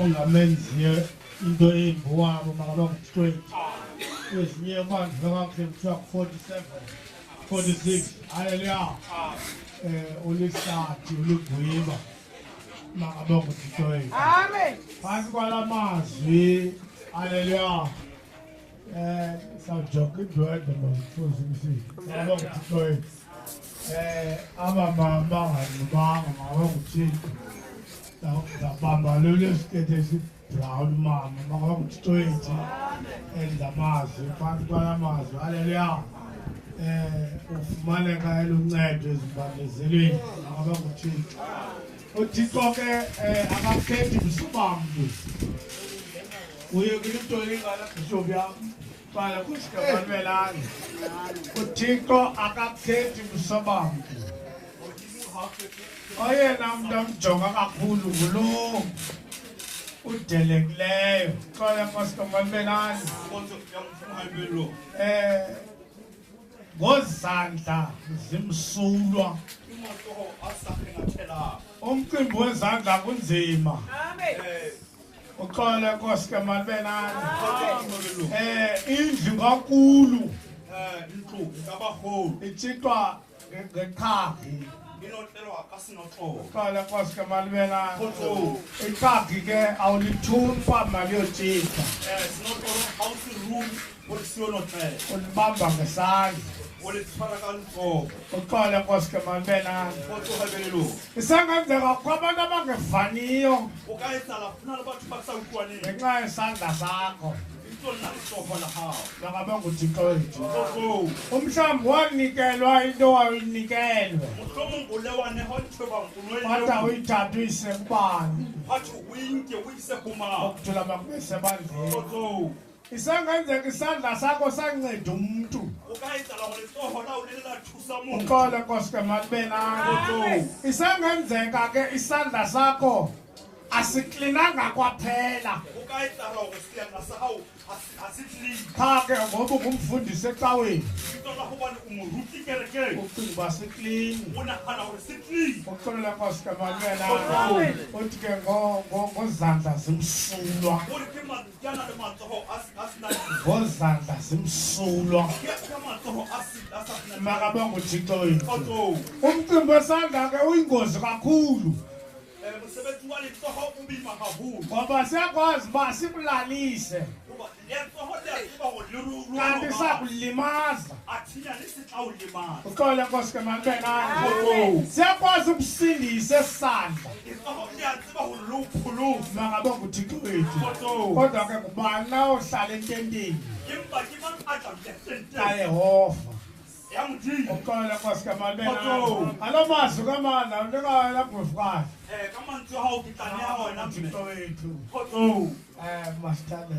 ongamenziyo into embiwabo makaba straight kwezinye manje ngakuthiwa 47 46 haleluya ulihlathi uligwiba makaba ngutitoyi amen phansi kwalamazwi haleluya sawujoka indwedwe mawufuza umsiki makaba ngutitoyi abamama ngazibanga makaba nguthixo bamba lolu sikete esibrown mama makaba ngutitoyi endamazwi phansi kwalamazwi haleluya ufumaneka eluncedo ezimbandezelweni makaba nguthixo uthixo ke akakhethi msubamntu uye kulintoni ngala bishop yam qala kusikabalelani uthixo akakhethi msubamntu oyena mntu amjonga kakhulu ngulo udelekileyo qala kusikabalelani ngozandla zimsulwa umcimbi wezandla kunzima uxole Nkosi kaMalbenani indlu kakhulu ithixwa ngeqhagi uxole Nkosi kaMalbenani iqhagi ke awulithuni kwamali yothixwa ulibamba ngesandla uxole Nkosi kaMalbenani isengenzeka kwabantu abangevaniyo ngenxa yesandla sakho nakabe nguthixo wethu umhlawumbi wanikelwa into wayinikelwe wathi uyithathe uyise kubani okuthula makube sebandleni isengenzeka isandla sakho sanceda umuntu uxole Nkosi kaMalbenani isengenzeka ke isandla sakho asiklinanga kwaphela qha ke ngoba ungumfundisi ecaweni ucinga uba siklini uxolele Nkosi kaMalbenani uthi ke ngozandla zimsulwa ngozandla zimsulwa makabe nguthixo wethu umcimbi wesandla ke uyingozi kakhulu ngoba siyakwazi uba sibulalise kanti sakulimaza uxole Nkosi kaMalbenani siyakwazi ukusindisa esandla mangabe nguthixo wethu kodwa ke ngubani na ohlala ententeni kaYehova uxole Nkosi kaMalbenani alo mazwi kamana ndingawela bhufikazi uthixo wethu masithande